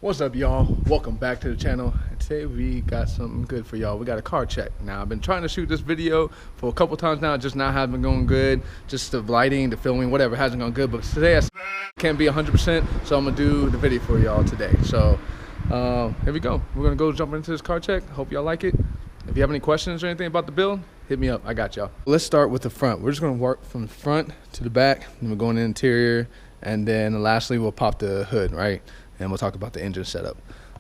What's up, y'all? Welcome back to the channel. And today we got something good for y'all. We got a car check. Now, I've been trying to shoot this video for a couple times now, just not having going good. Just the lighting, the filming, whatever hasn't gone good. But today I can't be 100%, so I'm gonna do the video for y'all today. So here we go. We're gonna go jump into this car check. Hope y'all like it. If you have any questions or anything about the build, hit me up. I got y'all. Let's start with the front. We're just gonna work from the front to the back, and we're going in the interior, and then lastly we'll pop the hood, right? And we'll talk about the engine setup.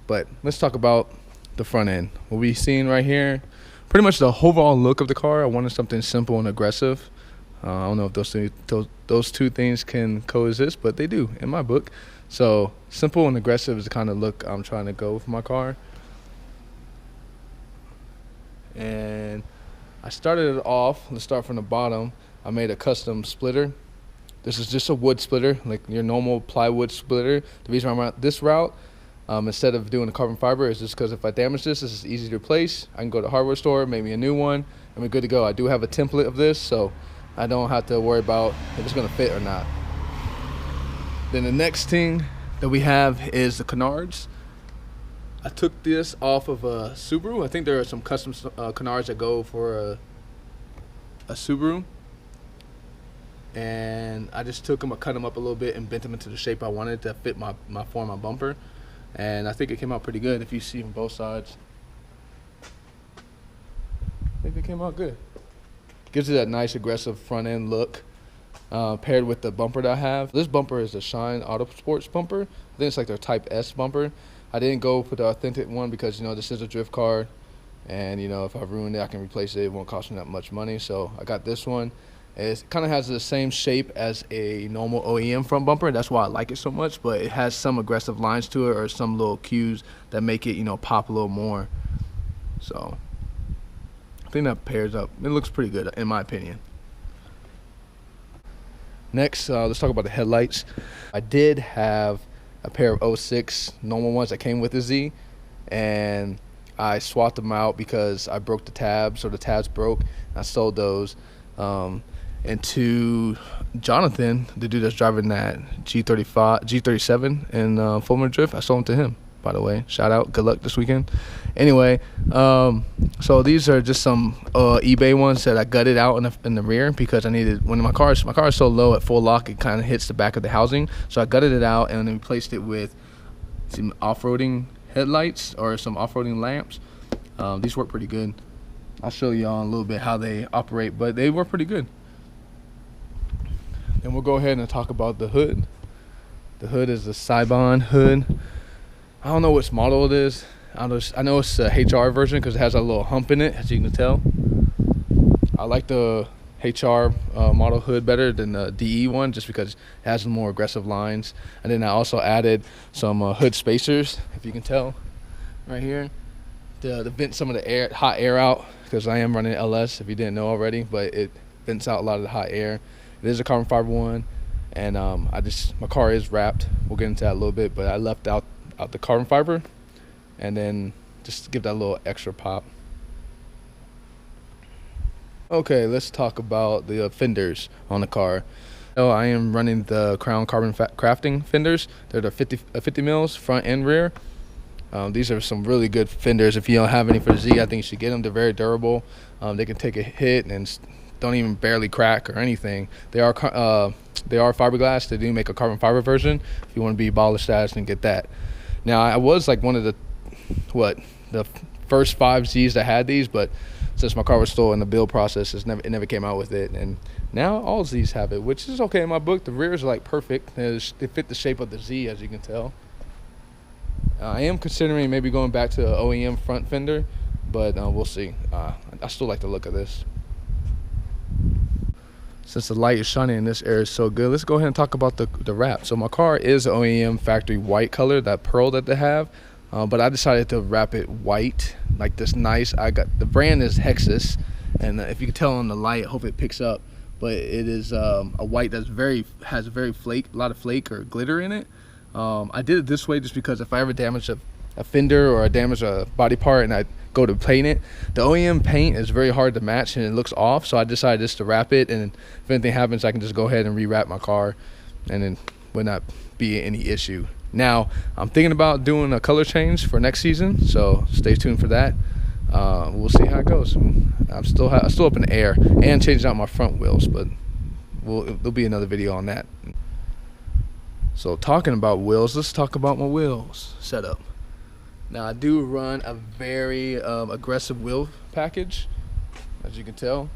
But let's talk about the front end. What we're seeing right here, pretty much the overall look of the car. I wanted something simple and aggressive. I don't know if those two things can coexist, but they do in my book. So simple and aggressive is the kind of look I'm trying to go with my car. And I started it off, let's start from the bottom. I made a custom splitter. This is just a wood splitter, like your normal plywood splitter. The reason I'm on this route, instead of doing a carbon fiber, is just because if I damage this is easy to replace. I can go to the hardware store, make me a new one, and we're good to go. I do have a template of this, so I don't have to worry about if it's gonna fit or not. Then the next thing that we have is the Canards. I took this off of a Subaru. I think there are some custom Canards that go for a Subaru. And I just took them, I cut them up a little bit and bent them into the shape I wanted to fit my form, my bumper. And I think it came out pretty good if you see from both sides. I think it came out good. Gives it that nice aggressive front end look, paired with the bumper that I have. This bumper is a Shine Auto Sports bumper. I think it's like their Type S bumper. I didn't go for the authentic one because, you know, this is a drift car. And, you know, if I ruin it, I can replace it. It won't cost me that much money. So I got this one. It kind of has the same shape as a normal OEM front bumper. That's why I like it so much, but it has some aggressive lines to it or some little cues that make it, you know, pop a little more. So I think that pairs up. It looks pretty good in my opinion. Next, let's talk about the headlights. I did have a pair of 06 normal ones that came with the Z, and I swapped them out because I broke the tabs, or the tabs broke. I sold those. And to Jonathan, the dude that's driving that G37 in Fulmer Drift, I sold them to him, by the way. Shout out, good luck this weekend. Anyway, so these are just some eBay ones that I gutted out in the rear because I needed, when my car is so low at full lock, it kind of hits the back of the housing. So I gutted it out and then replaced it with some off-roading headlights or some off-roading lamps. These work pretty good. I'll show y'all in a little bit how they operate, but they work pretty good. And we'll go ahead and talk about the hood. The hood is the Cybon hood. I don't know which model it is. I know it's a HR version because it has a little hump in it, as you can tell. I like the HR model hood better than the DE one just because it has more aggressive lines. And then I also added some hood spacers, if you can tell, right here. To vent some of the hot air out, because I am running LS, if you didn't know already, but it vents out a lot of the hot air. It is a carbon fiber one, and my car is wrapped. We'll get into that a little bit, but I left out the carbon fiber, and then just to give that a little extra pop. Okay, let's talk about the fenders on the car. So I am running the Crown Carbon Crafting fenders. They're the 50 mils front and rear. These are some really good fenders. If you don't have any for the Z, I think you should get them. They're very durable. They can take a hit and don't even barely crack or anything. They are fiberglass. They do make a carbon fiber version. If you want to be baller status and get that. Now, I was like one of the first 5 Zs that had these, but since my car was still in the build process, it never came out with it. And now all Zs have it, which is okay in my book. The rears are like perfect. They fit the shape of the Z, as you can tell. I am considering maybe going back to an OEM front fender, but we'll see. I still like the look of this. Since the light is shining in this area so good, let's go ahead and talk about the wrap. So my car is an OEM factory white color, that pearl that they have, but I decided to wrap it white, like this nice. The brand is Hexus, and if you can tell on the light, I hope it picks up, but it is a white that's has a lot of flake or glitter in it. I did it this way just because if I ever damage a fender or I damage a body part and I go to paint it, the OEM paint is very hard to match and it looks off, so I decided just to wrap it, and if anything happens I can just go ahead and rewrap my car and then would not be any issue. Now I'm thinking about doing a color change for next season, so stay tuned for that. We'll see how it goes. I'm still up in the air and changing out my front wheels, but there'll be another video on that. So talking about wheels, let's talk about my wheels setup. Now I do run a very aggressive wheel package, as you can tell.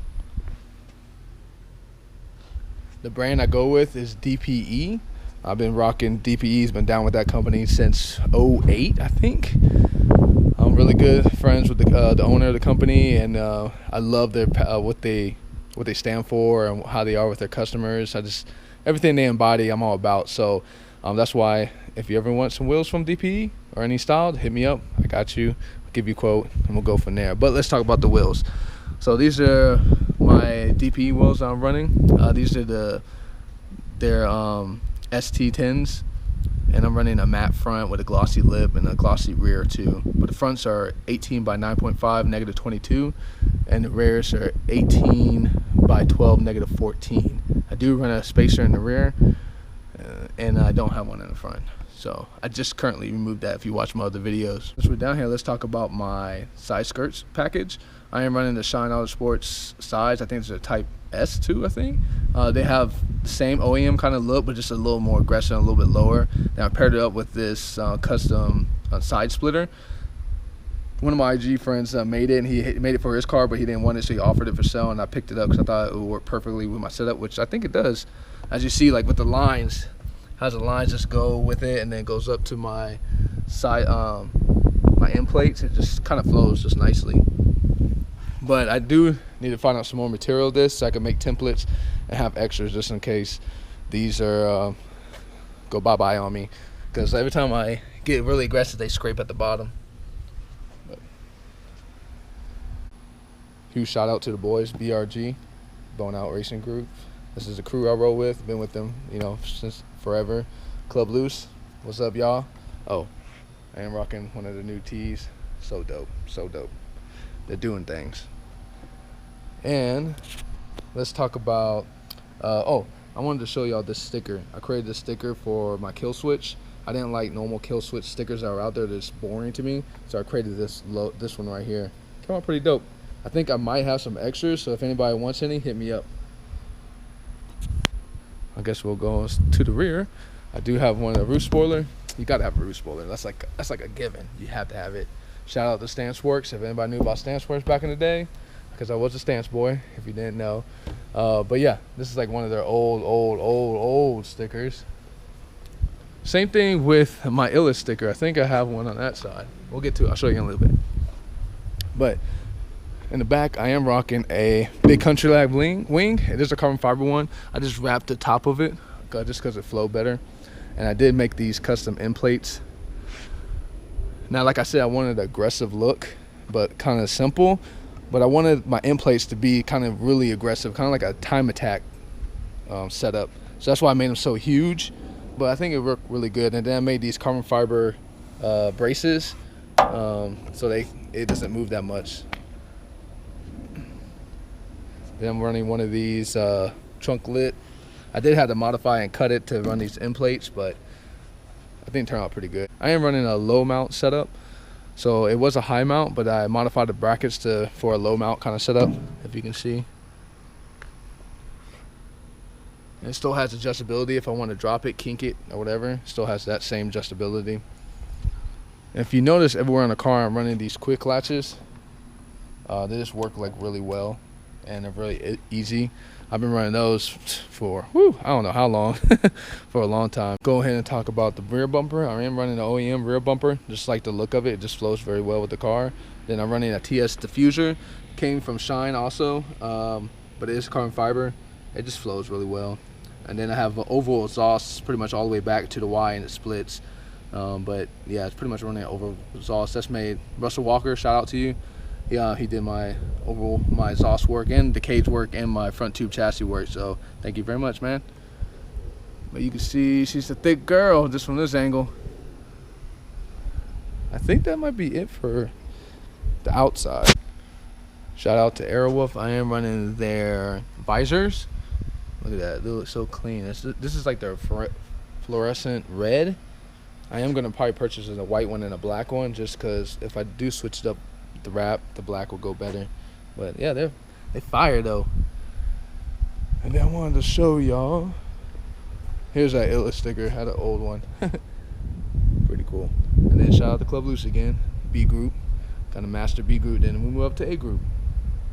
The brand I go with is DPE. I've been rocking DPE's, been down with that company since '08, I think. I'm really good friends with the owner of the company, and I love their what they stand for and how they are with their customers. Everything they embody, I'm all about. So that's why if you ever want some wheels from DPE or any style, hit me up. I got you. I'll give you a quote, and we'll go from there. But let's talk about the wheels. So these are my DPE wheels I'm running. These are their ST10s, and I'm running a matte front with a glossy lip and a glossy rear too. But the fronts are 18 by 9.5 negative 22, and the rears are 18 by 12 negative 14. I do run a spacer in the rear, and I don't have one in the front. So I just currently removed that if you watch my other videos. Since we're down here, let's talk about my side skirts package. I am running the Shine Auto Sports sides. I think it's a Type S2, I think. They have the same OEM kind of look, but just a little more aggressive and a little bit lower. Now I paired it up with this custom side splitter. One of my IG friends made it, and he made it for his car, but he didn't want it, so he offered it for sale, and I picked it up because I thought it would work perfectly with my setup, which I think it does. As you see, like with the lines, how the lines just go with it, and then it goes up to my side, my end plates. It just kind of flows just nicely. But I do need to find out some more material of this so I can make templates and have extras just in case these are go bye-bye on me, because every time I get really aggressive they scrape at the bottom. But huge shout out to the boys, BRG, Bone Out Racing Group. This is the crew I roll with. Been with them, you know, since forever. Club Loose, what's up, y'all? Oh, I am rocking one of the new tees. So dope, so dope. They're doing things. And let's talk about I wanted to show y'all this sticker. I created this sticker for my kill switch. I didn't like normal kill switch stickers that are out there. They're just boring to me, so I created this one right here. Came out pretty dope. I think I might have some extras, so if anybody wants any, hit me up. I guess we'll go to the rear. I do have one, a roof spoiler. You gotta have a roof spoiler. That's like a given. You have to have it. Shout out to Stance Works. If anybody knew about Stance Works back in the day, because I was a stance boy, if you didn't know. But yeah, this is like one of their old stickers. Same thing with my Illest sticker. I think I have one on that side. We'll get to it. I'll show you in a little bit. But in the back, I am rocking a Big Country Lab wing. It is a carbon fiber one. I just wrapped the top of it just because it flowed better. And I did make these custom end plates. Now, like I said, I wanted an aggressive look, but kind of simple. But I wanted my end plates to be kind of really aggressive, kind of like a time attack setup. So that's why I made them so huge. But I think it worked really good. And then I made these carbon fiber braces, so it doesn't move that much. Then I'm running one of these trunk lit. I did have to modify and cut it to run these end plates, but I think it turned out pretty good. I am running a low mount setup. So it was a high mount, but I modified the brackets for a low mount kind of setup, if you can see. And it still has adjustability if I want to drop it, kink it, or whatever. It still has that same adjustability. And if you notice, everywhere in the car I'm running these quick latches. They just work like really well, and they're really easy. I've been running those for, I don't know how long, for a long time. Go ahead and talk about the rear bumper. I am running the OEM rear bumper, just like the look of it. It just flows very well with the car. Then I'm running a TS diffuser. Came from Shine also, but it is carbon fiber. It just flows really well. And then I have an oval exhaust pretty much all the way back to the Y, and it splits. But yeah, it's pretty much running an oval exhaust. That's made Russell Walker, shout out to you. Yeah, he did my exhaust work and the cage work and my front tube chassis work, so thank you very much, man. But you can see she's a thick girl just from this angle. I think that might be it for the outside. Shout out to Aerowolf. I am running their visors. Look at that, they look so clean. This is like their fluorescent red. I am gonna probably purchase a white one and a black one, just because if I do switch it up the wrap, the black will go better. But yeah, they fire though. And then I wanted to show y'all. Here's that Illa sticker. Had an old one. Pretty cool. And then shout out to Club Loose again. B group. Got a master B group. Then we move up to A group.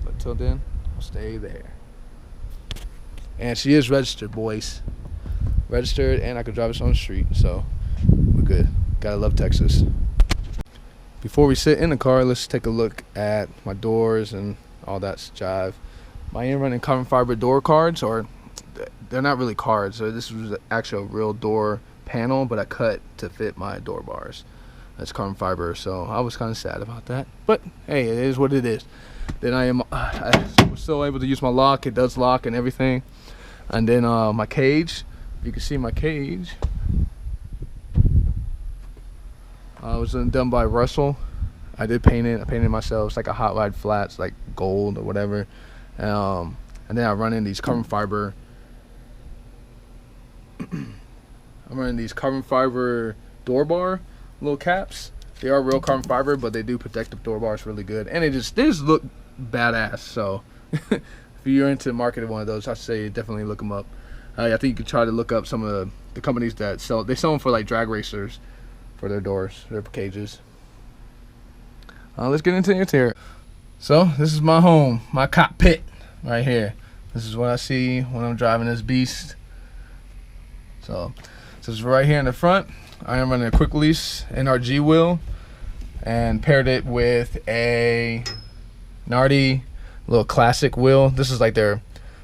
But till then, I'll stay there. And she is registered, boys. Registered, and I could drive us on the street. So we're good. Gotta love Texas. Before we sit in the car, let's take a look at my doors and all that jive. I am running carbon fiber door cards, or they're not really cards. So this was actually a real door panel, but I cut to fit my door bars. That's carbon fiber, so I was kind of sad about that. But hey, it is what it is. Then I was still able to use my lock. It does lock and everything. And then my cage. You can see my cage. I was done by Russell. I did paint it. I painted it myself. It's like a hot rod flats, like gold or whatever. And then I run in these carbon fiber. I'm running these carbon fiber door bar little caps. They are real carbon fiber, but they do protect the door bars really good, and they just look badass. So if you're into marketing one of those, I say definitely look them up. I think you could try to look up some of the companies that sell them for like drag racers for their doors, their cages. Let's get into the interior. So this is my home, my cockpit right here. This is what I see when I'm driving this beast. So this is right here in the front. I am running a quick release NRG wheel and paired it with a Nardi little classic wheel. This is like their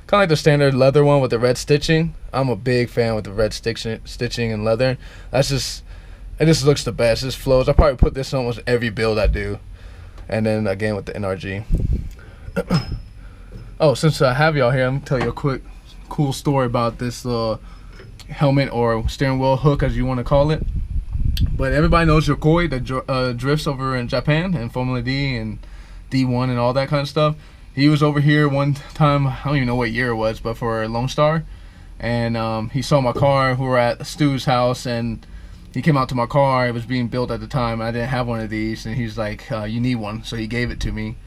kind of like the standard leather one with the red stitching. I'm a big fan with the red stitching and leather. It just looks the best. This flows. I probably put this on almost every build I do. And then again with the NRG. Oh, since I have y'all here, I'm gonna tell you a quick cool story about this helmet or steering wheel hook, as you want to call it. But everybody knows Yokoi that drifts over in Japan and Formula D and D1 and all that kind of stuff. He was over here one time, I don't even know what year it was, but for Lone Star. And he saw my car. We were at Stu's house, and he came out to my car. It was being built at the time. I didn't have one of these, and he's like, you need one. So he gave it to me.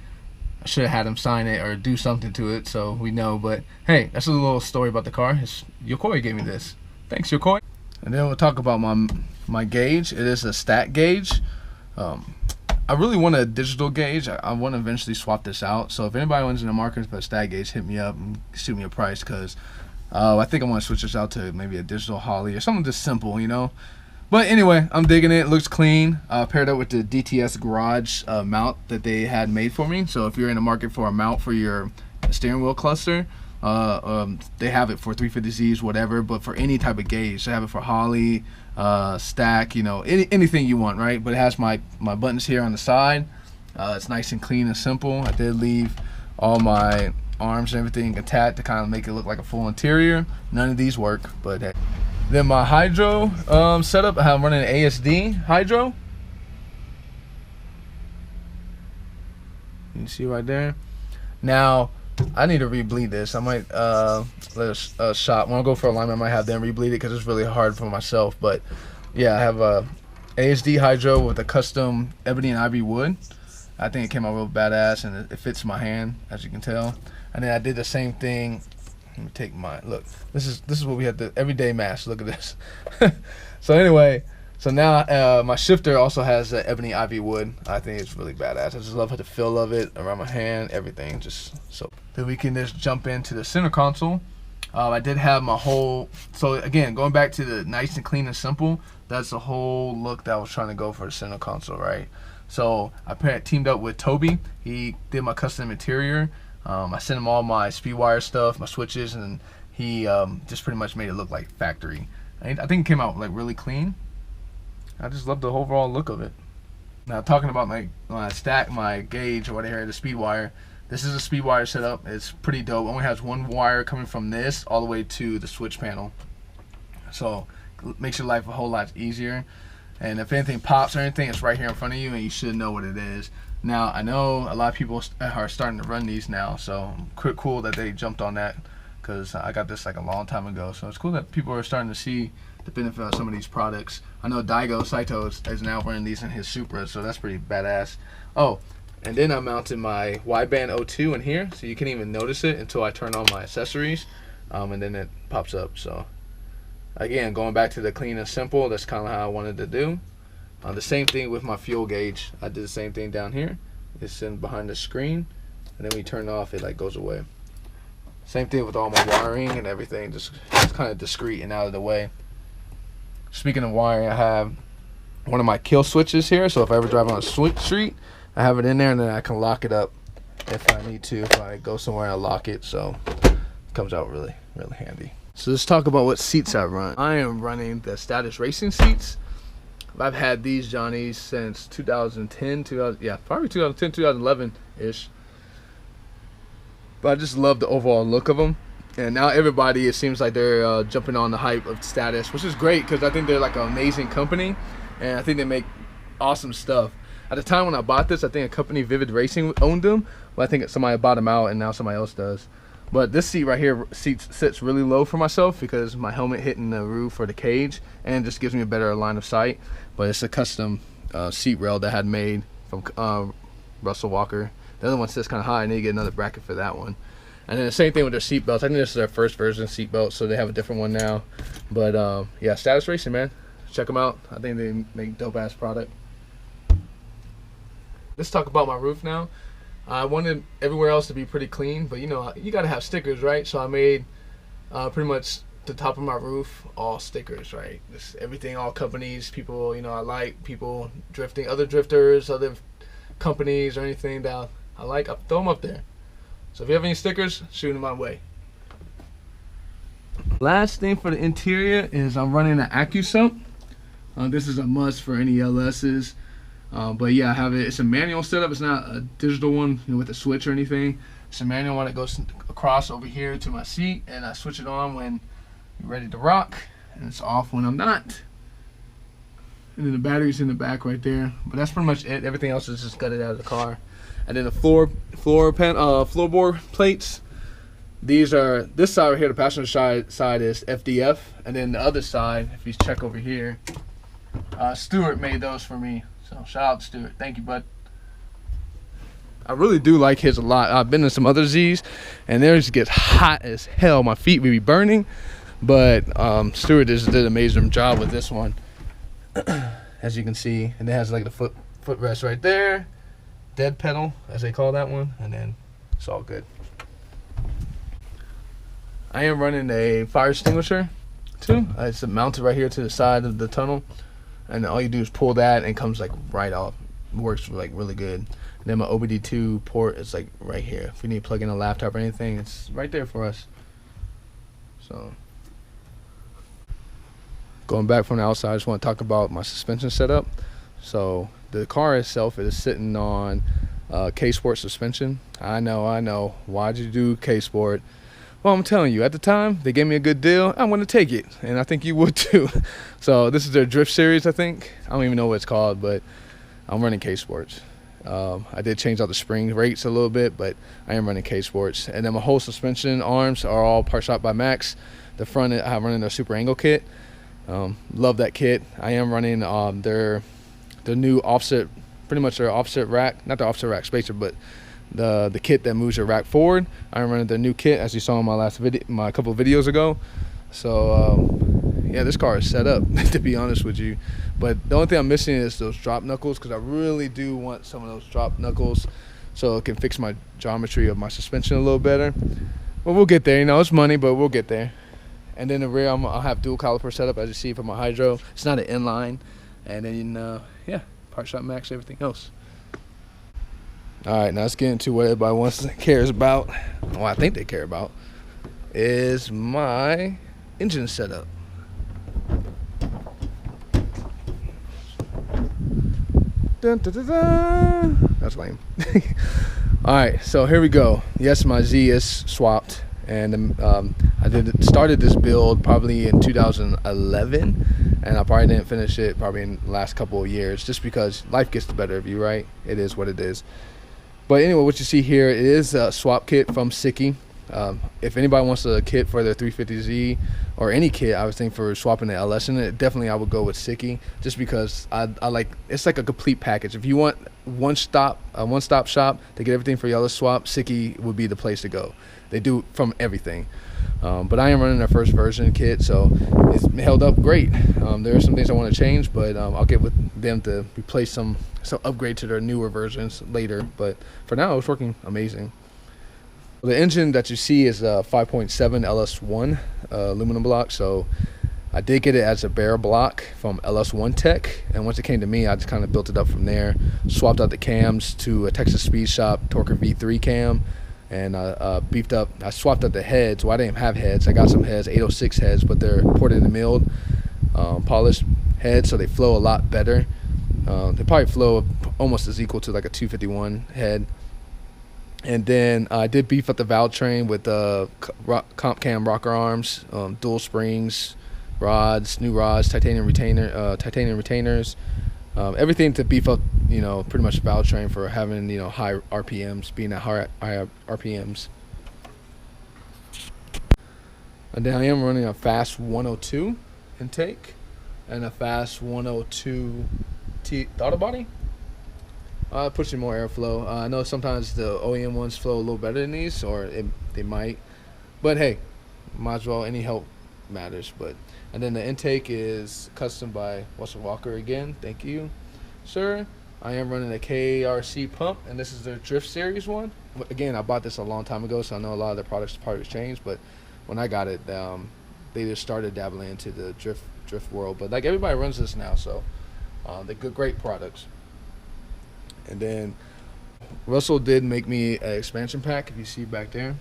I should have had him sign it or do something to it so we know. But hey, that's a little story about the car. Yokoi gave me this. Thanks, Yokoi. And then we'll talk about my gauge. It is a stat gauge. I really want a digital gauge. I want to eventually swap this out. So if anybody wants in the market for a stat gauge, hit me up and shoot me a price, because I think I want to switch this out to maybe a digital Holley or something just simple, you know. But anyway, I'm digging it. It looks clean. Paired up with the DTS Garage mount that they had made for me. So if you're in the market for a mount for your steering wheel cluster, they have it for 350Zs, whatever. But for any type of gauge, they have it for Holley, stack, you know, anything you want, right? But it has my buttons here on the side. It's nice and clean and simple. I did leave all my arms and everything attached to kind of make it look like a full interior. None of these work, but hey. Then my hydro setup, I'm running an ASD hydro. You can see right there. Now I need to rebleed this. I might let a shop, when I go for alignment, I might have them rebleed it because it's really hard for myself. But yeah, I have a ASD hydro with a custom ebony and ivy wood. I think it came out real badass, and it fits my hand, as you can tell. And then I did the same thing. Let me take mine. Look, this is what we had, the everyday mask. Look at this. So anyway, so now my shifter also has the ebony ivy wood. I think it's really badass. I just love the feel of it around my hand, everything. Just so. Then we can just jump into the center console. I did have my whole. So again, going back to the nice and clean and simple. That's the whole look that I was trying to go for the center console, right? So I teamed up with Toby. He did my custom interior. I sent him all my speed wire stuff, my switches, and he just pretty much made it look like factory. I think it came out like really clean. I just love the overall look of it. Now talking about my gauge or whatever, the speed wire. This is a speed wire setup. It's pretty dope. It only has one wire coming from this all the way to the switch panel. So it makes your life a whole lot easier. And if anything pops or anything, it's right here in front of you, and you should know what it is. Now, I know a lot of people are starting to run these now, so cool that they jumped on that, because I got this like a long time ago. So it's cool that people are starting to see the benefit of some of these products. I know Daigo Saito is now running these in his Supra, so that's pretty badass. Oh, and then I mounted my wideband O2 in here, so you can't even notice it until I turn on my accessories, and then it pops up. So again, going back to the clean and simple, that's kind of how I wanted to do. The same thing with my fuel gauge. I did the same thing down here. It's in behind the screen, and then when you turn it off, it like goes away. Same thing with all my wiring and everything, just kind of discreet and out of the way. Speaking of wiring, I have one of my kill switches here, so if I ever drive on a street, I have it in there, and then I can lock it up if I need to. If I go somewhere, I lock it, so it comes out really, really handy. So let's talk about what seats I run. I am running the Status Racing seats. I've had these Johnnies since 2010, probably 2010, 2011-ish. But I just love the overall look of them. And now everybody, it seems like they're jumping on the hype of Status, which is great because I think they're like an amazing company, and I think they make awesome stuff. At the time when I bought this, I think a company, Vivid Racing, owned them, but I think somebody bought them out and now somebody else does. But this seat right here sits really low for myself because my helmet hitting the roof or the cage, and it just gives me a better line of sight. But it's a custom seat rail that I had made from Russell Walker. The other one sits kind of high. I need to get another bracket for that one. And then the same thing with their seat belts. I think this is their first version seat belt, so they have a different one now. But yeah, Status Racing, man, check them out. I think they make dope ass product. Let's talk about my roof now. I wanted everywhere else to be pretty clean, but you know, you gotta have stickers, right? So I made pretty much the top of my roof all stickers, right? Just everything, all companies, people, you know, I like people drifting, other drifters, other companies or anything that I like, I throw them up there. So if you have any stickers, shoot them my way. Last thing for the interior is I'm running an AccuSump. This is a must for any LS's. But yeah, I have it. It's a manual setup. It's not a digital one, you know, with a switch or anything. It's a manual one that goes across over here to my seat, and I switch it on when you're ready to rock, and it's off when I'm not. And then the battery's in the back right there. But that's pretty much it. Everything else is just gutted out of the car. And then the floorboard plates. These are, this side right here, the passenger side is FDF, and then the other side, if you check over here, Stuart made those for me. So shout out to Stuart. Thank you, bud. I really do like his a lot. I've been in some other Z's, and theirs gets hot as hell. My feet will be burning, but Stuart just did an amazing job with this one, as you can see. And it has like the footrest right there, dead pedal, as they call that one, and then it's all good. I am running a fire extinguisher too. It's mounted right here to the side of the tunnel, and all you do is pull that and it comes like right off. It works like really good. And then my OBD2 port is like right here. If you need to plug in a laptop or anything, it's right there for us. So going back from the outside, I just want to talk about my suspension setup. So the car itself is sitting on K-Sport suspension. I know. Why'd you do K-Sport? Well, I'm telling you, at the time, they gave me a good deal. I want to take it, and I think you would too. So this is their Drift Series, I think. I don't even know what it's called, but I'm running K-Sports. I did change out the spring rates a little bit, but I am running K-Sports. And then my whole suspension arms are all part shot by Max. The front, I'm running their Super Angle kit. Love that kit. I am running their new offset, pretty much their offset rack, not the offset rack spacer, but the kit that moves your rack forward. I'm running the new kit, as you saw in my last video, my couple of videos ago. So yeah, this car is set up to be honest with you. But the only thing I'm missing is those drop knuckles, because I really do want some of those drop knuckles so it can fix my geometry of my suspension a little better. But we'll get there. You know, it's money, but we'll get there. And then the rear, I'll have dual caliper setup, as you see for my hydro. It's not an inline. And then yeah, part shot Max, everything else. All right, now let's get into what everybody cares about. Well, I think they care about is my engine setup. Dun, dun, dun, dun. That's lame. All right, so here we go. Yes, my Z is swapped, and I started this build probably in 2011, and I probably didn't finish it probably in the last couple of years, just because life gets the better of you, right? It is what it is. But anyway, what you see here is a swap kit from Siki. If anybody wants a kit for their 350Z or any kit, I would think for swapping the LS in it, definitely I would go with Sicky, just because I like, it's like a complete package. If you want one-stop shop to get everything for your LS swap, Sicky would be the place to go. They do from everything. But I am running their first version kit, so it's held up great. There are some things I want to change, but I'll get with them to replace some upgrade to their newer versions later. But for now, it's working amazing. The engine that you see is a 5.7 LS1 aluminum block. So I did get it as a bare block from LS1 Tech, and once it came to me, I just kind of built it up from there. Swapped out the cams to a Texas Speed Shop Torker V3 cam, and I swapped out the heads. Well, I didn't have heads. I got some heads, 806 heads, but they're ported and milled, polished heads, so they flow a lot better. They probably flow almost as equal to like a 251 head. And then I did beef up the valve train with comp cam rocker arms, dual springs, rods, new rods, titanium retainers, everything to beef up, pretty much the valve train for having, high RPMs, being at high RPMs. And then I am running a fast 102 intake and a fast 102 throttle body. Pushing more airflow. I know sometimes the OEM ones flow a little better than these, or they might, but hey, might as well, any help matters. And then the intake is custom by Russell Walker again. Thank you, sir. I am running a KRC pump, and this is their Drift Series one. Again, I bought this a long time ago, so I know a lot of their products probably changed, but when I got it, they just started dabbling into the drift world. But like, everybody runs this now, so they're great products. And then Russell did make me an expansion pack, if you see back there.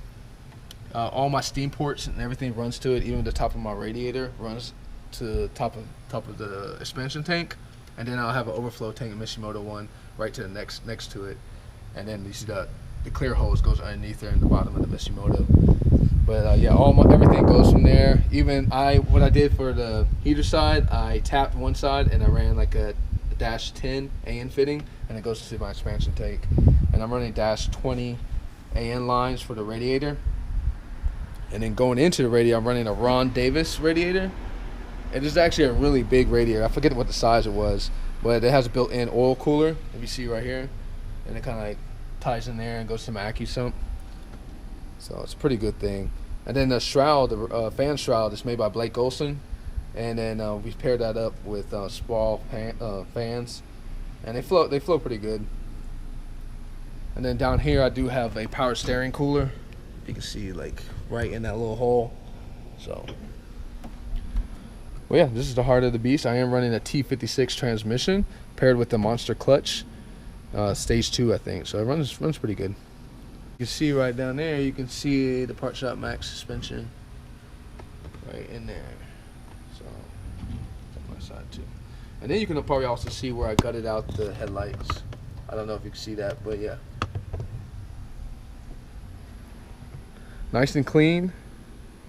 All my steam ports and everything runs to it. Even the top of my radiator runs to the top of the expansion tank. And then I'll have an overflow tank and Mishimoto one right to the next to it. And then you see the clear hose goes underneath there in the bottom of the Mishimoto. But yeah, everything goes from there. Even what I did for the heater side, I tapped one side and I ran like a dash 10 AN fitting, and it goes to my expansion tank. And I'm running dash 20 AN lines for the radiator. And then going into the radiator, I'm running a Ron Davis radiator. It is actually a really big radiator. I forget what the size it was, but it has a built-in oil cooler, if you see right here. And it kind of like ties in there and goes to my AccuSump. So it's a pretty good thing. And then the shroud, the fan shroud, is made by Blake Olson. And then we paired that up with Spall fans, and they flow pretty good. And then down here I do have a power steering cooler. You can see like right in that little hole. So, well, yeah, this is the heart of the beast. I am running a T56 transmission paired with the Monster clutch, stage 2, I think. So it runs pretty good. You can see right down there. You can see the Part Shop Max suspension right in there. Side too. And then you can probably also see where I gutted out the headlights. I don't know if you can see that, but yeah. Nice and clean.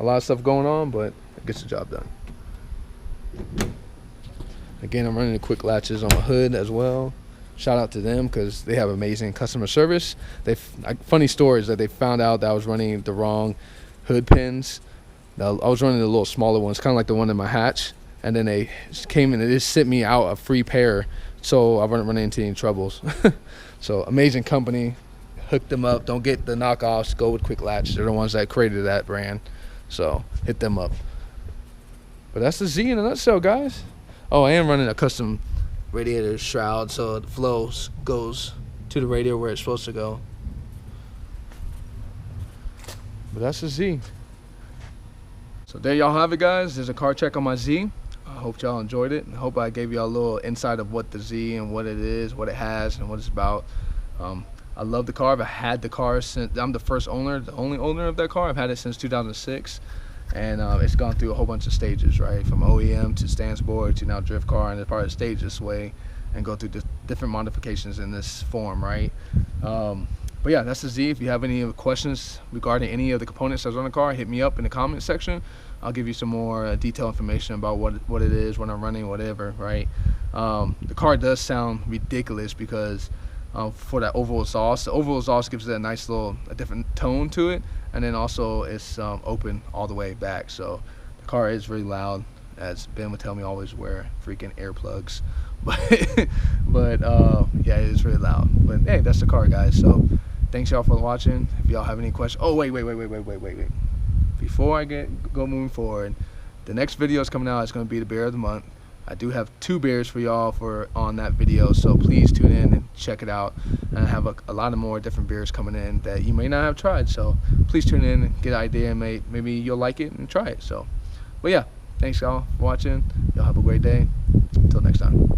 A lot of stuff going on, but it gets the job done. Again, I'm running the quick latches on my hood as well. Shout out to them because they have amazing customer service. Funny stories that they found out that I was running the wrong hood pins. I was running the little smaller ones, kind of like the one in my hatch. And then they came and they just sent me out a free pair, so I wouldn't run into any troubles. So amazing company, hook them up. Don't get the knockoffs. Go with Quick Latch. They're the ones that created that brand, so hit them up. But that's the Z in a nutshell, guys. Oh, I am running a custom radiator shroud, so the flow goes to the radiator where it's supposed to go. But that's the Z. So there y'all have it, guys. There's a car check on my Z. I hope y'all enjoyed it. I hope I gave y'all a little insight of what the Z and what it is, what it has, and what it's about. I love the car. I've had the car since I'm the first owner, the only owner of that car. I've had it since 2006, and it's gone through a whole bunch of stages, right? From OEM to stance board to now drift car, and it's probably staged this way and go through different modifications in this form, right? But yeah, that's the Z. If you have any questions regarding any of the components that's on the car, hit me up in the comment section. I'll give you some more detailed information about what it is, when I'm running, whatever, right? The car does sound ridiculous because for that oval exhaust. The oval exhaust gives it a different tone to it, and then also it's open all the way back. So the car is really loud, as Ben would tell me, always wear freaking earplugs. But yeah, it is really loud. But hey, that's the car, guys. So thanks y'all for watching. If y'all have any questions, oh wait. Before I go moving forward, the next video is coming out. It's going to be the beer of the month. I do have 2 beers for y'all on that video, so please tune in and check it out. And I have a lot of more different beers coming in that you may not have tried, so please tune in and get an idea, and maybe you'll like it and try it. So, but yeah, thanks y'all for watching. Y'all have a great day. Until next time.